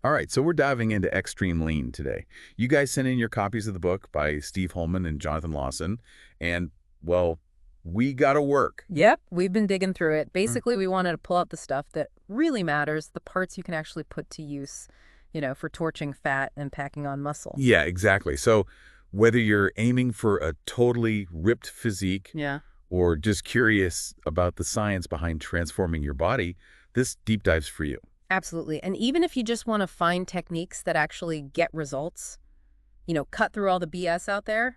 All right, so we're diving into X-treme Lean today. You guys sent in your copies of the book by Steve Holman and Jonathan Lawson, and, well, we got to work. Yep, we've been digging through it. Mm. Basically, we wanted to pull out the stuff that really matters, the parts you can actually put to use, for torching fat and packing on muscle. Yeah, exactly. So whether you're aiming for a totally ripped physique Yeah, or just curious about the science behind transforming your body, this deep dive's for you. absolutely. And even if you just want to find techniques that actually get results, cut through all the BS out there,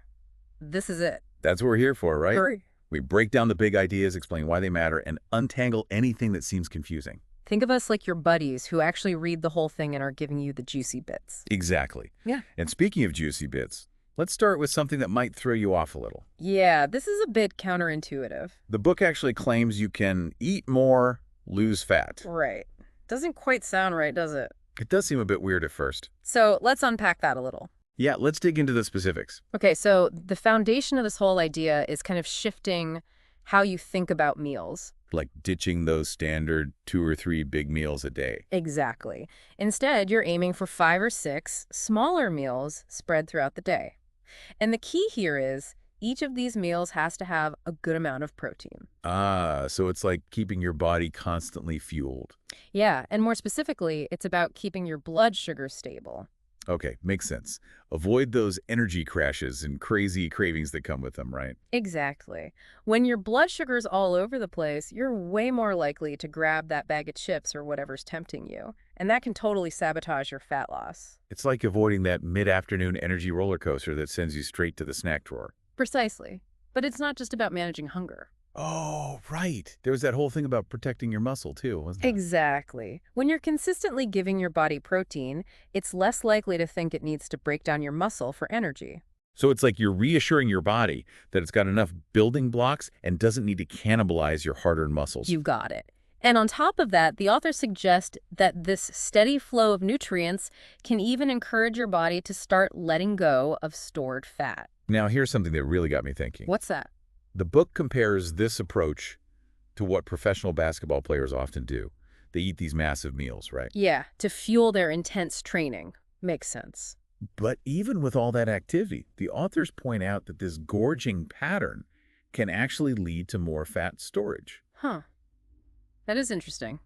this is it. That's what we're here for, right? Hurry. We break down the big ideas, explain why they matter, and untangle anything that seems confusing. Think of us like your buddies who actually read the whole thing and are giving you the juicy bits. Exactly. Yeah. And speaking of juicy bits, let's start with something that might throw you off a little. Yeah, this is a bit counterintuitive. The book actually claims you can eat more, lose fat. Right. Doesn't quite sound right, does it? It does seem a bit weird at first. So let's unpack that a little. Yeah, let's dig into the specifics. Okay, so the foundation of this whole idea is kind of shifting how you think about meals. Like ditching those standard 2 or 3 big meals a day. Exactly. Instead, you're aiming for 5 or 6 smaller meals spread throughout the day. And the key here is each of these meals has to have a good amount of protein. Ah, so it's like keeping your body constantly fueled. Yeah, and more specifically, it's about keeping your blood sugar stable. Okay, makes sense. Avoid those energy crashes and crazy cravings that come with them, right? Exactly. When your blood sugar's all over the place, you're way more likely to grab that bag of chips or whatever's tempting you. And that can totally sabotage your fat loss. It's like avoiding that mid-afternoon energy roller coaster that sends you straight to the snack drawer. Precisely. But it's not just about managing hunger. Oh, right. There was that whole thing about protecting your muscle, too, wasn't there? Exactly. When you're consistently giving your body protein, it's less likely to think it needs to break down your muscle for energy. So it's like you're reassuring your body that it's got enough building blocks and doesn't need to cannibalize your hard-earned muscles. You got it. And on top of that, the authors suggest that this steady flow of nutrients can even encourage your body to start letting go of stored fat. Now, here's something that really got me thinking. What's that? The book compares this approach to what professional basketball players often do. They eat these massive meals, right? Yeah, to fuel their intense training. Makes sense. But even with all that activity, the authors point out that this gorging pattern can actually lead to more fat storage. Huh. That is interesting.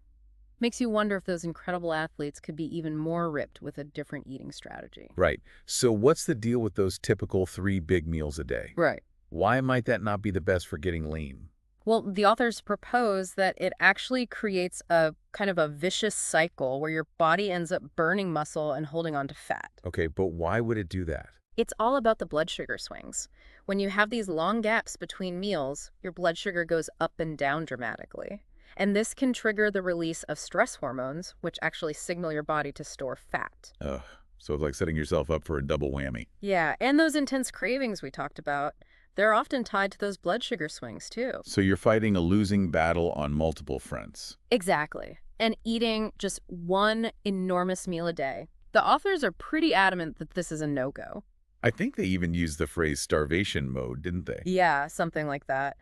Makes you wonder if those incredible athletes could be even more ripped with a different eating strategy. Right. So what's the deal with those typical 3 big meals a day? Right. Why might that not be the best for getting lean? Well, the authors propose that it actually creates a kind of a vicious cycle where your body ends up burning muscle and holding on to fat. Okay, but why would it do that? It's all about the blood sugar swings. When you have these long gaps between meals, your blood sugar goes up and down dramatically. And this can trigger the release of stress hormones, which actually signal your body to store fat. Ugh, so it's like setting yourself up for a double whammy. Yeah, and those intense cravings we talked about, they're often tied to those blood sugar swings, too. So you're fighting a losing battle on multiple fronts. Exactly. And eating just one enormous meal a day. The authors are pretty adamant that this is a no-go. I think they even used the phrase starvation mode, didn't they? Yeah, something like that.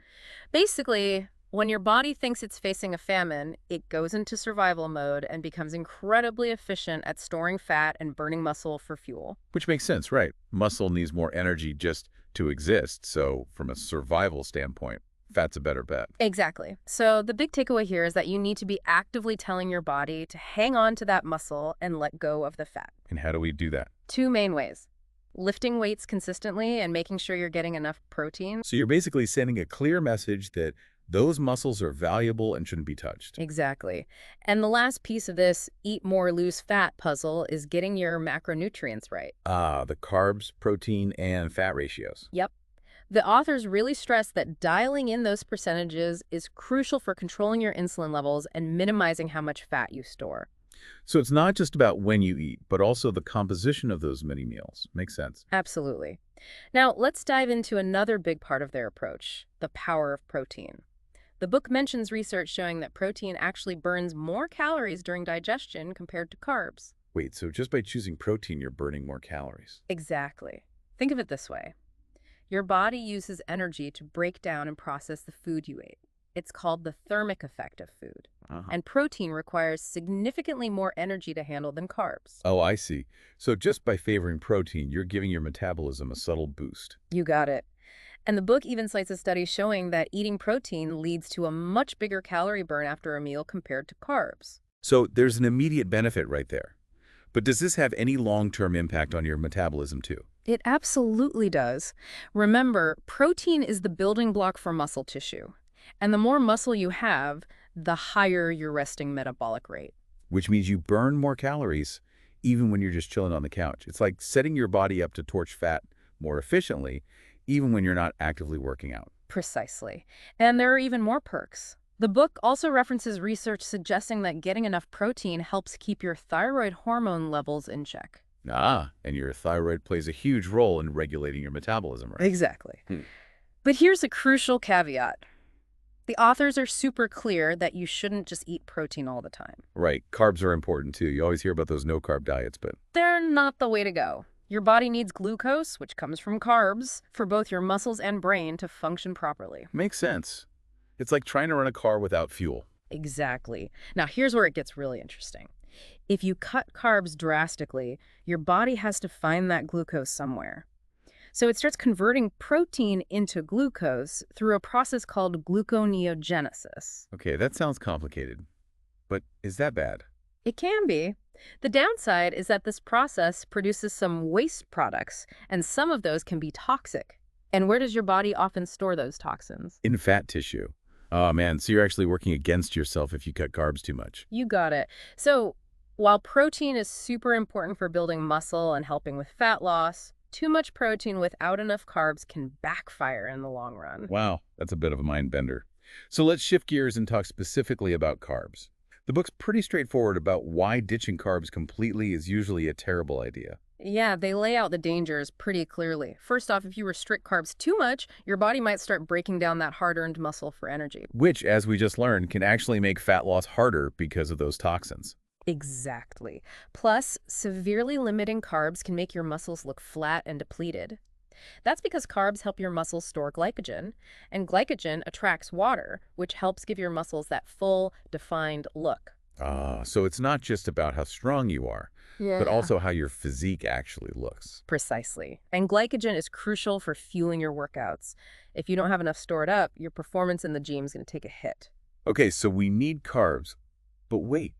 Basically, when your body thinks it's facing a famine, it goes into survival mode and becomes incredibly efficient at storing fat and burning muscle for fuel. Which makes sense, right? Muscle needs more energy just to exist, so from a survival standpoint, fat's a better bet. Exactly. So the big takeaway here is that you need to be actively telling your body to hang on to that muscle and let go of the fat. And how do we do that? 2 main ways. Lifting weights consistently and making sure you're getting enough protein. So you're basically sending a clear message that those muscles are valuable and shouldn't be touched. Exactly. And the last piece of this eat more, lose fat puzzle is getting your macronutrients right. Ah, the carbs, protein, and fat ratios. Yep. The authors really stress that dialing in those percentages is crucial for controlling your insulin levels and minimizing how much fat you store. So it's not just about when you eat, but also the composition of those many meals. Makes sense. Absolutely. Now, let's dive into another big part of their approach, the power of protein. The book mentions research showing that protein actually burns more calories during digestion compared to carbs. Wait, so just by choosing protein, you're burning more calories? Exactly. Think of it this way. Your body uses energy to break down and process the food you ate. It's called the thermic effect of food. Uh-huh. And protein requires significantly more energy to handle than carbs. Oh, I see. So just by favoring protein, you're giving your metabolism a subtle boost. You got it. And the book even cites a study showing that eating protein leads to a much bigger calorie burn after a meal compared to carbs. So there's an immediate benefit right there. But does this have any long-term impact on your metabolism too? It absolutely does. Remember, protein is the building block for muscle tissue. And the more muscle you have, the higher your resting metabolic rate. Which means you burn more calories even when you're just chilling on the couch. It's like setting your body up to torch fat more efficiently, even when you're not actively working out. Precisely. And there are even more perks. The book also references research suggesting that getting enough protein helps keep your thyroid hormone levels in check. Ah, and your thyroid plays a huge role in regulating your metabolism, right? Exactly. Hmm. But here's a crucial caveat. The authors are super clear that you shouldn't just eat protein all the time. Right. Carbs are important too. You always hear about those no-carb diets, but They're not the way to go. Your body needs glucose, which comes from carbs, for both your muscles and brain to function properly. makes sense. It's like trying to run a car without fuel. Exactly. Now, here's where it gets really interesting. If you cut carbs drastically, your body has to find that glucose somewhere. So it starts converting protein into glucose through a process called gluconeogenesis. Okay, that sounds complicated. But is that bad? It can be. The downside is that this process produces some waste products, and some of those can be toxic. And where does your body often store those toxins? In fat tissue. Oh man, so you're actually working against yourself if you cut carbs too much. You got it. So, while protein is super important for building muscle and helping with fat loss, too much protein without enough carbs can backfire in the long run. Wow, that's a bit of a mind bender. So let's shift gears and talk specifically about carbs. The book's pretty straightforward about why ditching carbs completely is usually a terrible idea. Yeah, they lay out the dangers pretty clearly. First off, if you restrict carbs too much, your body might start breaking down that hard-earned muscle for energy. Which, as we just learned, can actually make fat loss harder because of those toxins. Exactly. Plus, severely limiting carbs can make your muscles look flat and depleted. That's because carbs help your muscles store glycogen, and glycogen attracts water, which helps give your muscles that full, defined look. Ah, so it's not just about how strong you are, but also how your physique actually looks. Precisely. And glycogen is crucial for fueling your workouts. If you don't have enough stored up, your performance in the gym is going to take a hit. Okay, so we need carbs. But wait,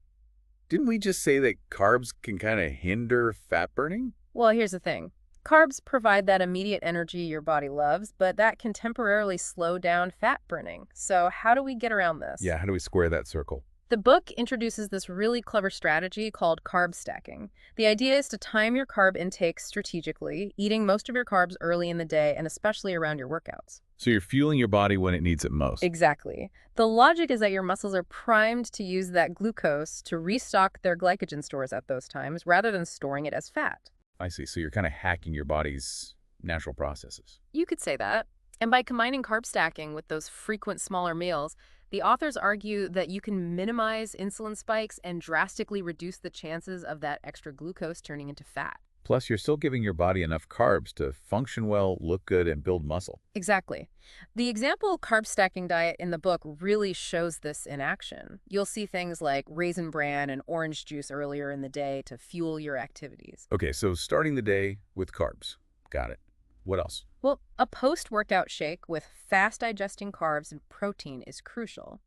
didn't we just say that carbs can kind of hinder fat burning? Well, here's the thing. Carbs provide that immediate energy your body loves, but that can temporarily slow down fat burning. So how do we get around this? Yeah, how do we square that circle? The book introduces this really clever strategy called carb stacking. The idea is to time your carb intake strategically, eating most of your carbs early in the day and especially around your workouts. So you're fueling your body when it needs it most. Exactly. The logic is that your muscles are primed to use that glucose to restock their glycogen stores at those times rather than storing it as fat. I see. So you're kind of hacking your body's natural processes. You could say that. And by combining carb stacking with those frequent smaller meals, the authors argue that you can minimize insulin spikes and drastically reduce the chances of that extra glucose turning into fat. Plus, you're still giving your body enough carbs to function well, look good, and build muscle. Exactly. The example carb stacking diet in the book really shows this in action. You'll see things like raisin bran and orange juice earlier in the day to fuel your activities. Okay, so starting the day with carbs. Got it. What else? Well, a post-workout shake with fast-digesting carbs and protein is crucial.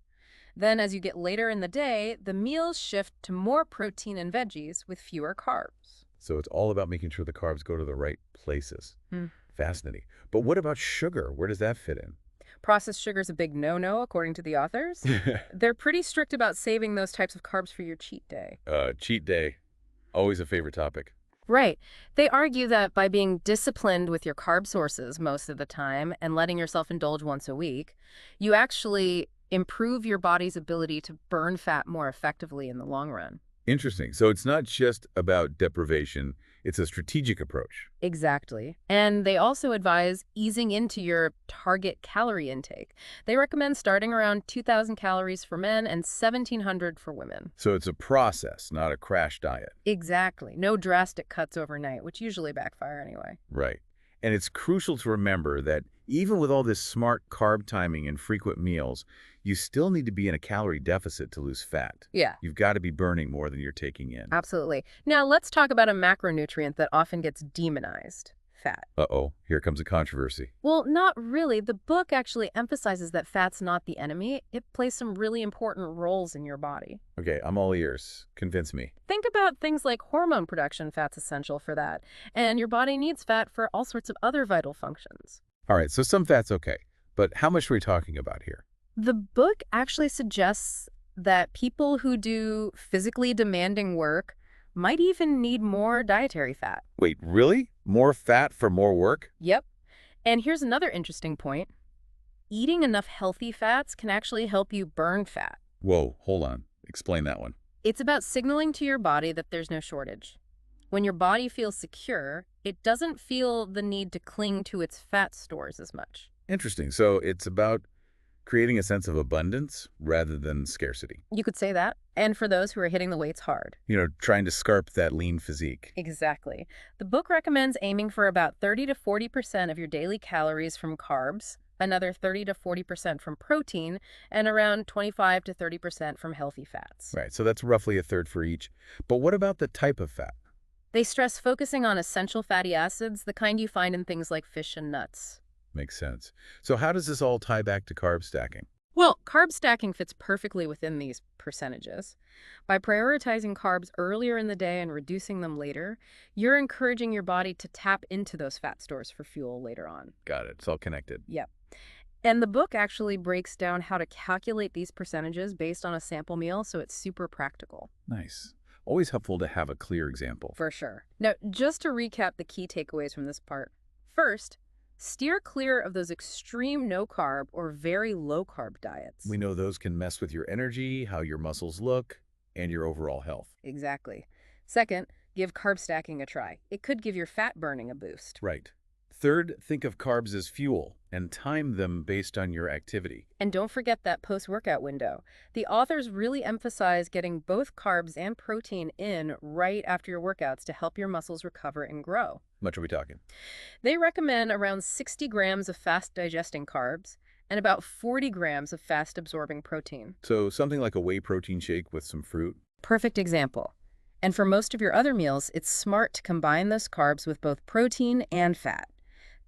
Then as you get later in the day, the meals shift to more protein and veggies with fewer carbs. So it's all about making sure the carbs go to the right places. Hmm. Fascinating. But what about sugar? Where does that fit in? Processed sugar is a big no-no, according to the authors. They're pretty strict about saving those types of carbs for your cheat day. Cheat day. Always a favorite topic. Right. They argue that by being disciplined with your carb sources most of the time and letting yourself indulge once a week, you actually improve your body's ability to burn fat more effectively in the long run. Interesting. So it's not just about deprivation. It's a strategic approach. Exactly. And they also advise easing into your target calorie intake. They recommend starting around 2,000 calories for men and 1,700 for women. So it's a process, not a crash diet. Exactly. No drastic cuts overnight, which usually backfire anyway. Right. And it's crucial to remember that even with all this smart carb timing and frequent meals, you still need to be in a calorie deficit to lose fat. Yeah, You've got to be burning more than you're taking in. absolutely. Now, let's talk about a macronutrient that often gets demonized: fat. Uh-oh, here comes a controversy. Well, not really. The book actually emphasizes that fat's not the enemy. It plays some really important roles in your body. Okay, I'm all ears. Convince me. Think about things like hormone production. Fat's essential for that. And your body needs fat for all sorts of other vital functions. All right, so some fat's okay, but how much are we talking about here? The book actually suggests that people who do physically demanding work might even need more dietary fat. Wait, really? More fat for more work? Yep. And here's another interesting point. Eating enough healthy fats can actually help you burn fat. Whoa, hold on. Explain that one. It's about signaling to your body that there's no shortage. When your body feels secure, it doesn't feel the need to cling to its fat stores as much. Interesting. So it's about creating a sense of abundance rather than scarcity. You could say that. And for those who are hitting the weights hard. Trying to scarp that lean physique. Exactly. The book recommends aiming for about 30 to 40% of your daily calories from carbs, another 30 to 40% from protein, and around 25 to 30% from healthy fats. Right, so that's roughly a third for each. But what about the type of fat? They stress focusing on essential fatty acids, the kind you find in things like fish and nuts. Makes sense. So how does this all tie back to carb stacking? Well, carb stacking fits perfectly within these percentages. By prioritizing carbs earlier in the day and reducing them later, you're encouraging your body to tap into those fat stores for fuel later on. Got it. It's all connected. Yep. And the book actually breaks down how to calculate these percentages based on a sample meal, so it's super practical. Nice. Always helpful to have a clear example. For sure. Now, just to recap the key takeaways from this part. First, steer clear of those extreme no-carb or very low-carb diets. We know those can mess with your energy, how your muscles look, and your overall health. Exactly. Second, give carb stacking a try. It could give your fat burning a boost. Right. Third, think of carbs as fuel and time them based on your activity. And don't forget that post-workout window. The authors really emphasize getting both carbs and protein in right after your workouts to help your muscles recover and grow. Much are we talking? They recommend around 60 grams of fast-digesting carbs and about 40 grams of fast-absorbing protein. So something like a whey protein shake with some fruit? Perfect example. And for most of your other meals, it's smart to combine those carbs with both protein and fat.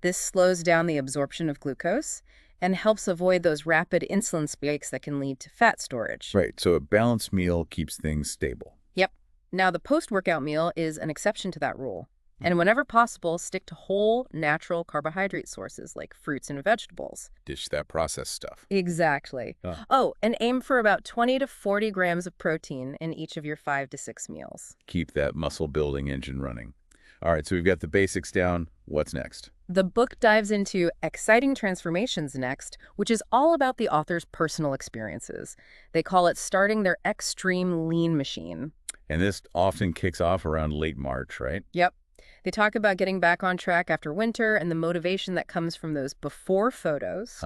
This slows down the absorption of glucose and helps avoid those rapid insulin spikes that can lead to fat storage. Right, so a balanced meal keeps things stable. Yep. Now, the post-workout meal is an exception to that rule. And whenever possible, stick to whole, natural carbohydrate sources like fruits and vegetables. Dish that processed stuff. Exactly. Oh, and aim for about 20 to 40 grams of protein in each of your 5 to 6 meals. Keep that muscle-building engine running. All right, so we've got the basics down. What's next? The book dives into exciting transformations next, which is all about the author's personal experiences. They call it starting their X-treme Lean machine. And this often kicks off around late March, right? Yep. They talk about getting back on track after winter and the motivation that comes from those before photos.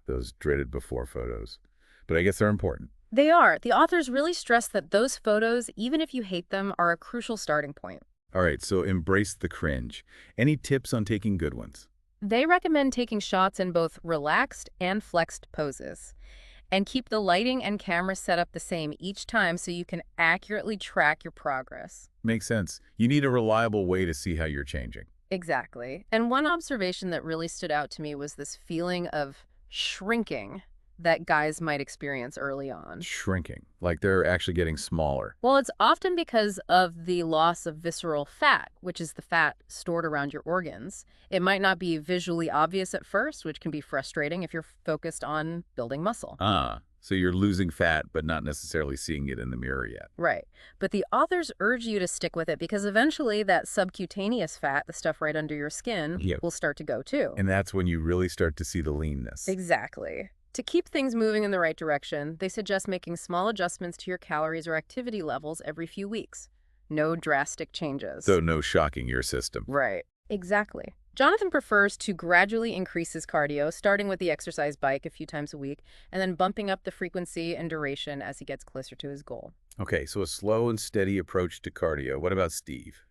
Those dreaded before photos. But I guess they're important. They are. The authors really stress that those photos, even if you hate them, are a crucial starting point. All right, so embrace the cringe. Any tips on taking good ones? They recommend taking shots in both relaxed and flexed poses. And keep the lighting and camera set up the same each time so you can accurately track your progress. Makes sense. You need a reliable way to see how you're changing. Exactly. And one observation that really stood out to me was this feeling of shrinking that guys might experience early on. Shrinking, like they're actually getting smaller. Well, it's often because of the loss of visceral fat, which is the fat stored around your organs. It might not be visually obvious at first, which can be frustrating if you're focused on building muscle. So you're losing fat, but not necessarily seeing it in the mirror yet. Right. But the authors urge you to stick with it because eventually that subcutaneous fat, the stuff right under your skin, will start to go too. And that's when you really start to see the leanness. Exactly. To keep things moving in the right direction, they suggest making small adjustments to your calories or activity levels every few weeks. No drastic changes. So no shocking your system. Right. Exactly. Jonathan prefers to gradually increase his cardio, starting with the exercise bike a few times a week, and then bumping up the frequency and duration as he gets closer to his goal. Okay, so a slow and steady approach to cardio. What about Steve?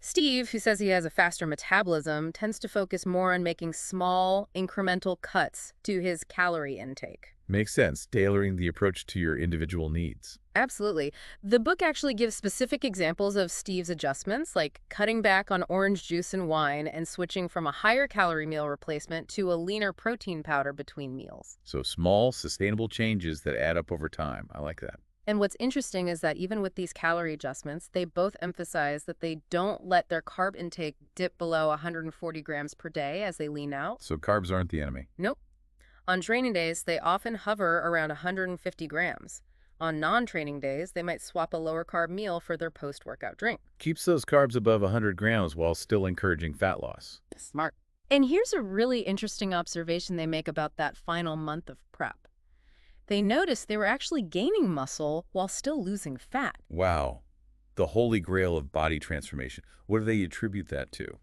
Steve, who says he has a faster metabolism, tends to focus more on making small, incremental cuts to his calorie intake. Makes sense, tailoring the approach to your individual needs. Absolutely. The book actually gives specific examples of Steve's adjustments, like cutting back on orange juice and wine and switching from a higher calorie meal replacement to a leaner protein powder between meals. So small, sustainable changes that add up over time. I like that. And what's interesting is that even with these calorie adjustments, they both emphasize that they don't let their carb intake dip below 140 grams per day as they lean out. So carbs aren't the enemy. Nope. On training days, they often hover around 150 grams. On non-training days, they might swap a lower carb meal for their post-workout drink. Keeps those carbs above 100 grams while still encouraging fat loss. Smart. And here's a really interesting observation they make about that final month of prep. They noticed they were actually gaining muscle while still losing fat. Wow. The holy grail of body transformation. What do they attribute that to?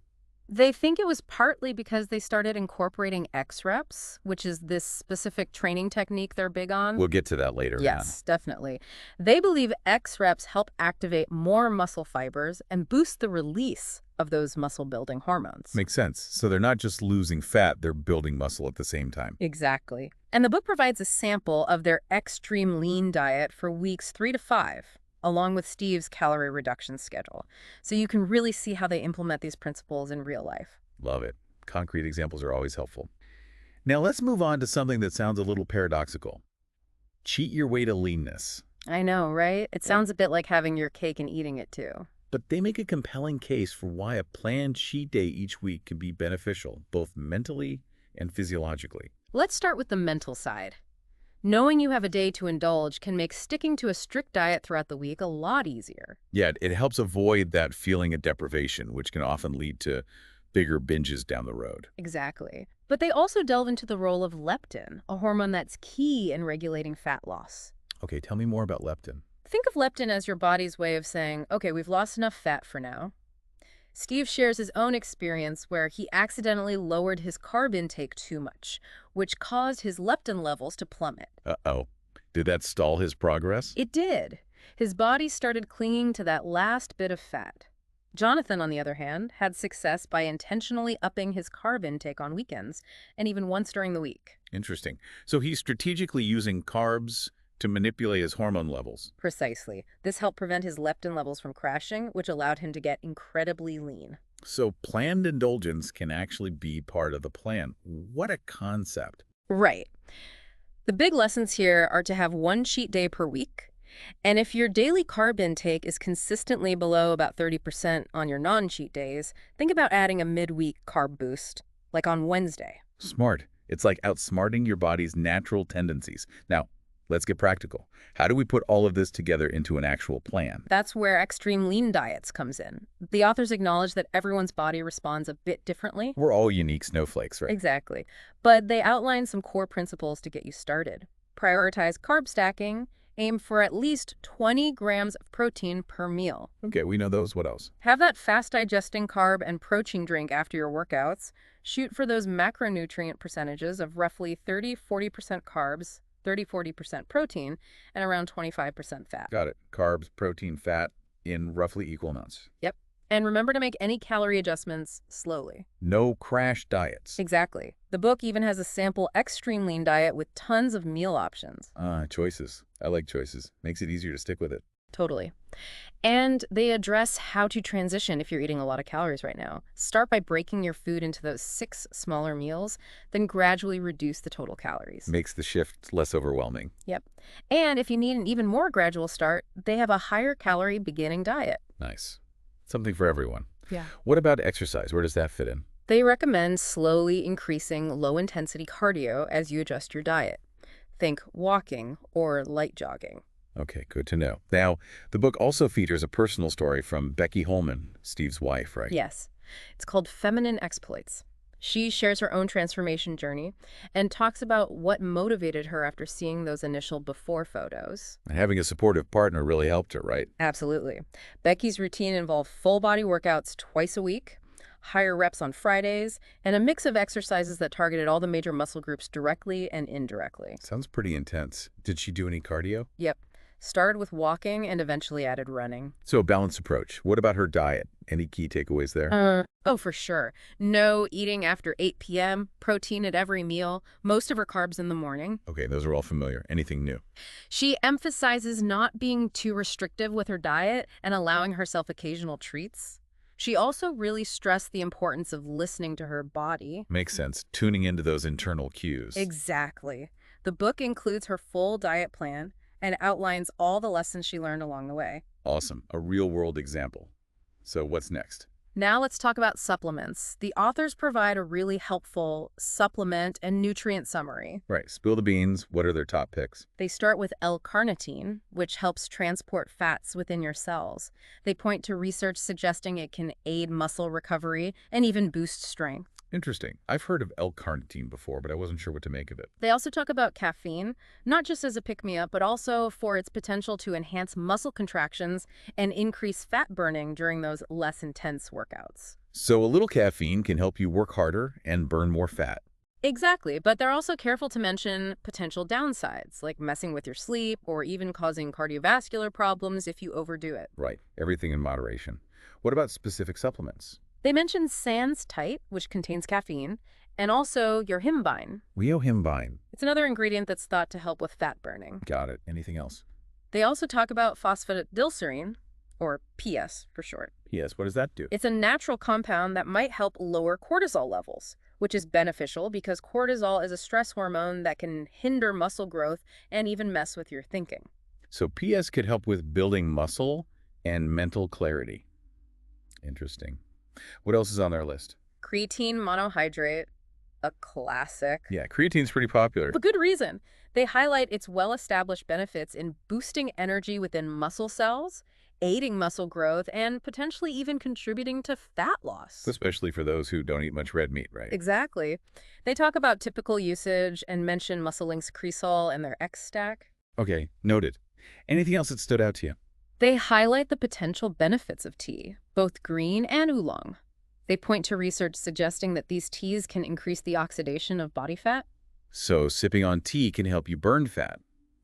They think it was partly because they started incorporating X-reps, which is this specific training technique they're big on. We'll get to that later. Yes, definitely. They believe X-reps help activate more muscle fibers and boost the release of those muscle-building hormones. Makes sense. So they're not just losing fat, they're building muscle at the same time. Exactly. And the book provides a sample of their X-treme Lean diet for weeks 3 to 5, along with Steve's calorie reduction schedule. So you can really see how they implement these principles in real life. Love it. Concrete examples are always helpful. Now let's move on to something that sounds a little paradoxical. Cheat your way to leanness. I know, right? It sounds a bit like having your cake and eating it too. But they make a compelling case for why a planned cheat day each week can be beneficial, both mentally and physiologically. Let's start with the mental side. Knowing you have a day to indulge can make sticking to a strict diet throughout the week a lot easier. Yeah, it helps avoid that feeling of deprivation, which can often lead to bigger binges down the road. Exactly. But they also delve into the role of leptin, a hormone that's key in regulating fat loss. Okay, tell me more about leptin. Think of leptin as your body's way of saying, okay, we've lost enough fat for now. Steve shares his own experience where he accidentally lowered his carb intake too much, which caused his leptin levels to plummet. Uh-oh. Did that stall his progress? It did. His body started clinging to that last bit of fat. Jonathan, on the other hand, had success by intentionally upping his carb intake on weekends and even once during the week. Interesting. So he's strategically using carbs to manipulate his hormone levels. Precisely. This helped prevent his leptin levels from crashing, which allowed him to get incredibly lean. So planned indulgence can actually be part of the plan. What a concept. Right. The big lessons here are to have one cheat day per week. And if your daily carb intake is consistently below about 30% on your non-cheat days, think about adding a midweek carb boost, like on Wednesday. Smart. It's like outsmarting your body's natural tendencies. Now, let's get practical. How do we put all of this together into an actual plan? That's where X-treme Lean diets comes in. The authors acknowledge that everyone's body responds a bit differently. We're all unique snowflakes, right? Exactly. But they outline some core principles to get you started. Prioritize carb stacking. Aim for at least 20 grams of protein per meal. Okay, we know those. What else? Have that fast-digesting carb and protein drink after your workouts. Shoot for those macronutrient percentages of roughly 30-40% carbs, 30-40% protein, and around 25% fat. Got it. Carbs, protein, fat in roughly equal amounts. Yep. And remember to make any calorie adjustments slowly. No crash diets. Exactly. The book even has a sample X-treme Lean diet with tons of meal options. Choices. I like choices. Makes it easier to stick with it. Totally. And they address how to transition if you're eating a lot of calories right now. Start by breaking your food into those 6 smaller meals, then gradually reduce the total calories. Makes the shift less overwhelming. Yep. And if you need an even more gradual start, they have a higher calorie beginning diet. Nice. Something for everyone. Yeah. What about exercise? Where does that fit in? They recommend slowly increasing low-intensity cardio as you adjust your diet. Think walking or light jogging. Okay, good to know. Now, the book also features a personal story from Becky Holman, Steve's wife, right? Yes. It's called Feminine Exploits. She shares her own transformation journey and talks about what motivated her after seeing those initial before photos. And having a supportive partner really helped her, right? Absolutely. Becky's routine involved full-body workouts twice a week, higher reps on Fridays, and a mix of exercises that targeted all the major muscle groups directly and indirectly. Sounds pretty intense. Did she do any cardio? Yep. started with walking and eventually added running. So a balanced approach. What about her diet? Any key takeaways there? Oh, for sure. No eating after 8 p.m., protein at every meal, most of her carbs in the morning. Okay, those are all familiar. Anything new? She emphasizes not being too restrictive with her diet and allowing herself occasional treats. She also really stressed the importance of listening to her body. Makes sense. Tuning into those internal cues. Exactly. The book includes her full diet plan and outlines all the lessons she learned along the way. Awesome. A real-world example. So what's next? Now let's talk about supplements. The authors provide a really helpful supplement and nutrient summary. Right. Spill the beans. What are their top picks? They start with L-carnitine, which helps transport fats within your cells. They point to research suggesting it can aid muscle recovery and even boost strength. Interesting. I've heard of L-carnitine before, but I wasn't sure what to make of it. They also talk about caffeine, not just as a pick-me-up, but also for its potential to enhance muscle contractions and increase fat burning during those less intense workouts. So a little caffeine can help you work harder and burn more fat. Exactly, but they're also careful to mention potential downsides, like messing with your sleep or even causing cardiovascular problems if you overdo it. Right. Everything in moderation. What about specific supplements? They mention sans type, which contains caffeine, and also your himbine. Himbine. It's another ingredient that's thought to help with fat burning. Got it. Anything else? They also talk about phosphatidylserine, or PS for short. P.S. What does that do? It's a natural compound that might help lower cortisol levels, which is beneficial because cortisol is a stress hormone that can hinder muscle growth and even mess with your thinking. So P.S. could help with building muscle and mental clarity. Interesting. What else is on their list? Creatine monohydrate, a classic. Yeah, creatine's pretty popular. For good reason. They highlight its well-established benefits in boosting energy within muscle cells, aiding muscle growth, and potentially even contributing to fat loss. Especially for those who don't eat much red meat, right? Exactly. They talk about typical usage and mention MuscleLink's Cresol and their X-Stack. Okay, noted. Anything else that stood out to you? They highlight the potential benefits of tea, both green and oolong. They point to research suggesting that these teas can increase the oxidation of body fat. So sipping on tea can help you burn fat.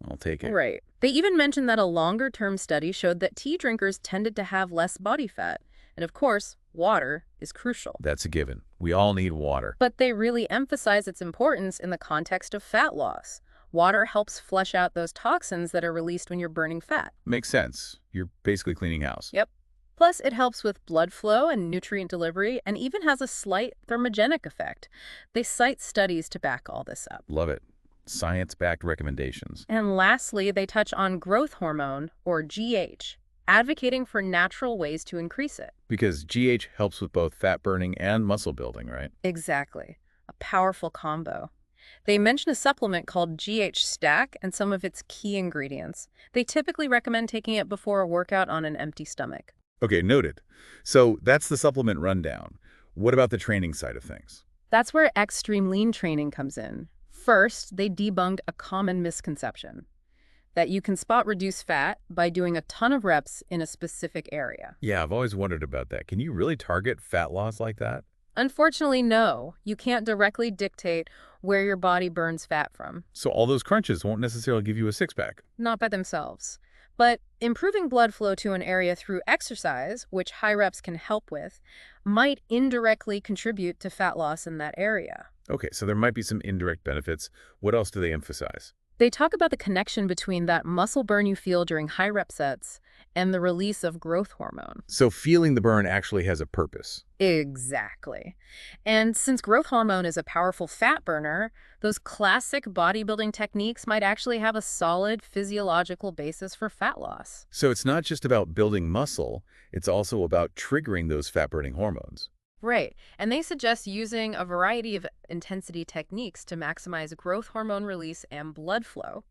I'll take it. Right. They even mentioned that a longer-term study showed that tea drinkers tended to have less body fat. And of course, water is crucial. That's a given. We all need water. But they really emphasize its importance in the context of fat loss. Water helps flush out those toxins that are released when you're burning fat. Makes sense. You're basically cleaning house. Yep. Plus, it helps with blood flow and nutrient delivery and even has a slight thermogenic effect. They cite studies to back all this up. Love it. Science-backed recommendations. And lastly, they touch on growth hormone, or GH, advocating for natural ways to increase it. Because GH helps with both fat burning and muscle building, right? Exactly. A powerful combo. They mention a supplement called GH Stack and some of its key ingredients. They typically recommend taking it before a workout on an empty stomach. Okay, noted. So that's the supplement rundown. What about the training side of things? That's where X-treme Lean training comes in. First, they debunked a common misconception, that you can spot reduce fat by doing a ton of reps in a specific area. Yeah, I've always wondered about that. Can you really target fat loss like that? Unfortunately, no. You can't directly dictate where your body burns fat from. So all those crunches won't necessarily give you a six-pack. Not by themselves. But improving blood flow to an area through exercise, which high reps can help with, might indirectly contribute to fat loss in that area. Okay, so there might be some indirect benefits. What else do they emphasize? They talk about the connection between that muscle burn you feel during high rep sets and the release of growth hormone. So feeling the burn actually has a purpose. Exactly. And since growth hormone is a powerful fat burner, those classic bodybuilding techniques might actually have a solid physiological basis for fat loss. So it's not just about building muscle, it's also about triggering those fat-burning hormones. Right. And they suggest using a variety of intensity techniques to maximize growth hormone release and blood flow.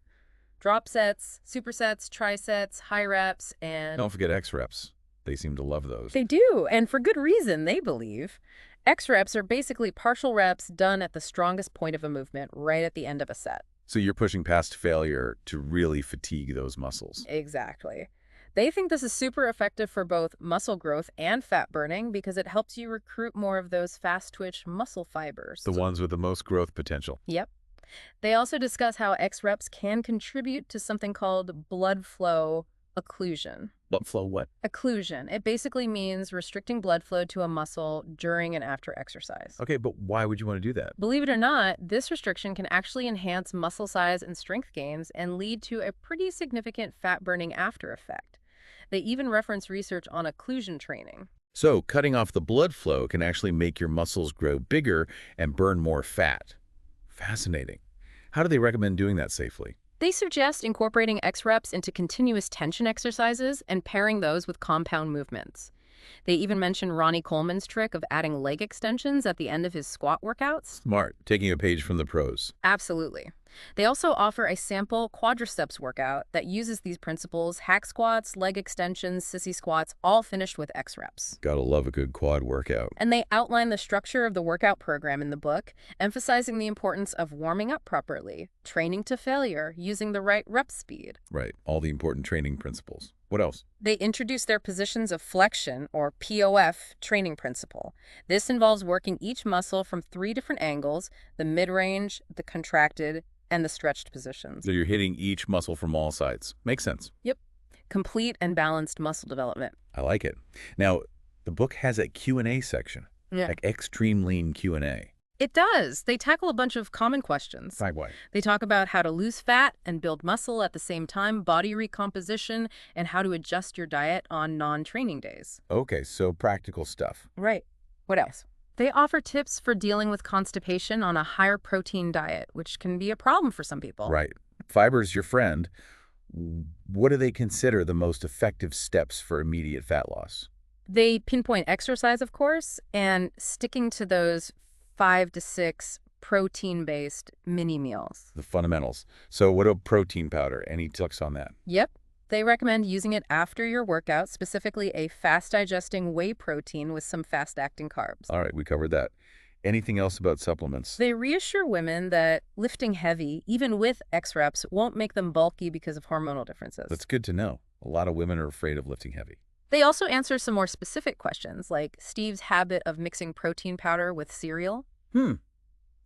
Drop sets, supersets, trisets, high reps, and... Don't forget X-reps. They seem to love those. They do, and for good reason, they believe. X-reps are basically partial reps done at the strongest point of a movement right at the end of a set. So you're pushing past failure to really fatigue those muscles. Exactly. They think this is super effective for both muscle growth and fat burning because it helps you recruit more of those fast-twitch muscle fibers. The ones with the most growth potential. Yep. They also discuss how X reps can contribute to something called blood flow occlusion. Blood flow what? Occlusion. It basically means restricting blood flow to a muscle during and after exercise. Okay, but why would you want to do that? Believe it or not, this restriction can actually enhance muscle size and strength gains and lead to a pretty significant fat-burning after effect. They even reference research on occlusion training. So cutting off the blood flow can actually make your muscles grow bigger and burn more fat. Fascinating. How do they recommend doing that safely? They suggest incorporating X reps into continuous tension exercises and pairing those with compound movements. They even mention Ronnie Coleman's trick of adding leg extensions at the end of his squat workouts. Smart, taking a page from the pros. Absolutely. They also offer a sample quadriceps workout that uses these principles: hack squats, leg extensions, sissy squats, all finished with X reps. Gotta love a good quad workout. And they outline the structure of the workout program in the book, emphasizing the importance of warming up properly, training to failure, using the right rep speed. Right, all the important training principles. What else? They introduce their positions of flexion, or POF, training principle. This involves working each muscle from 3 different angles: the mid-range, the contracted, and the stretched positions. So you're hitting each muscle from all sides. Makes sense. Yep. Complete and balanced muscle development. I like it. Now, the book has a Q&A section, Yeah. like X-treme Lean Q&A. It does. They tackle a bunch of common questions. Like what? They talk about how to lose fat and build muscle at the same time, body recomposition, and how to adjust your diet on non-training days. Okay, so practical stuff. Right. What else? They offer tips for dealing with constipation on a higher protein diet, which can be a problem for some people. Right. Fiber's your friend. What do they consider the most effective steps for immediate fat loss? They pinpoint exercise, of course, and sticking to those 5 to 6 protein-based mini meals. The fundamentals. So what about protein powder? Any tips on that? Yep. They recommend using it after your workout, specifically a fast-digesting whey protein with some fast-acting carbs. All right, we covered that. Anything else about supplements? They reassure women that lifting heavy, even with X reps, won't make them bulky because of hormonal differences. That's good to know. A lot of women are afraid of lifting heavy. They also answer some more specific questions, like Steve's habit of mixing protein powder with cereal.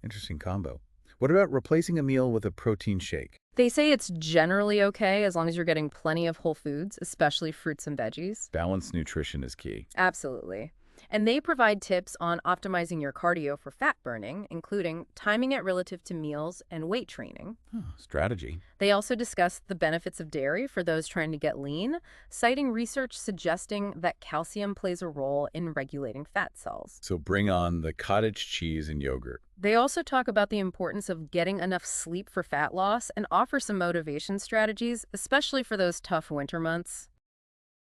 Interesting combo. What about replacing a meal with a protein shake? They say it's generally okay as long as you're getting plenty of whole foods, especially fruits and veggies. Balanced nutrition is key. Absolutely. And they provide tips on optimizing your cardio for fat burning, including timing it relative to meals and weight training. Strategy. They also discuss the benefits of dairy for those trying to get lean, citing research suggesting that calcium plays a role in regulating fat cells. So bring on the cottage cheese and yogurt. They also talk about the importance of getting enough sleep for fat loss and offer some motivation strategies, especially for those tough winter months.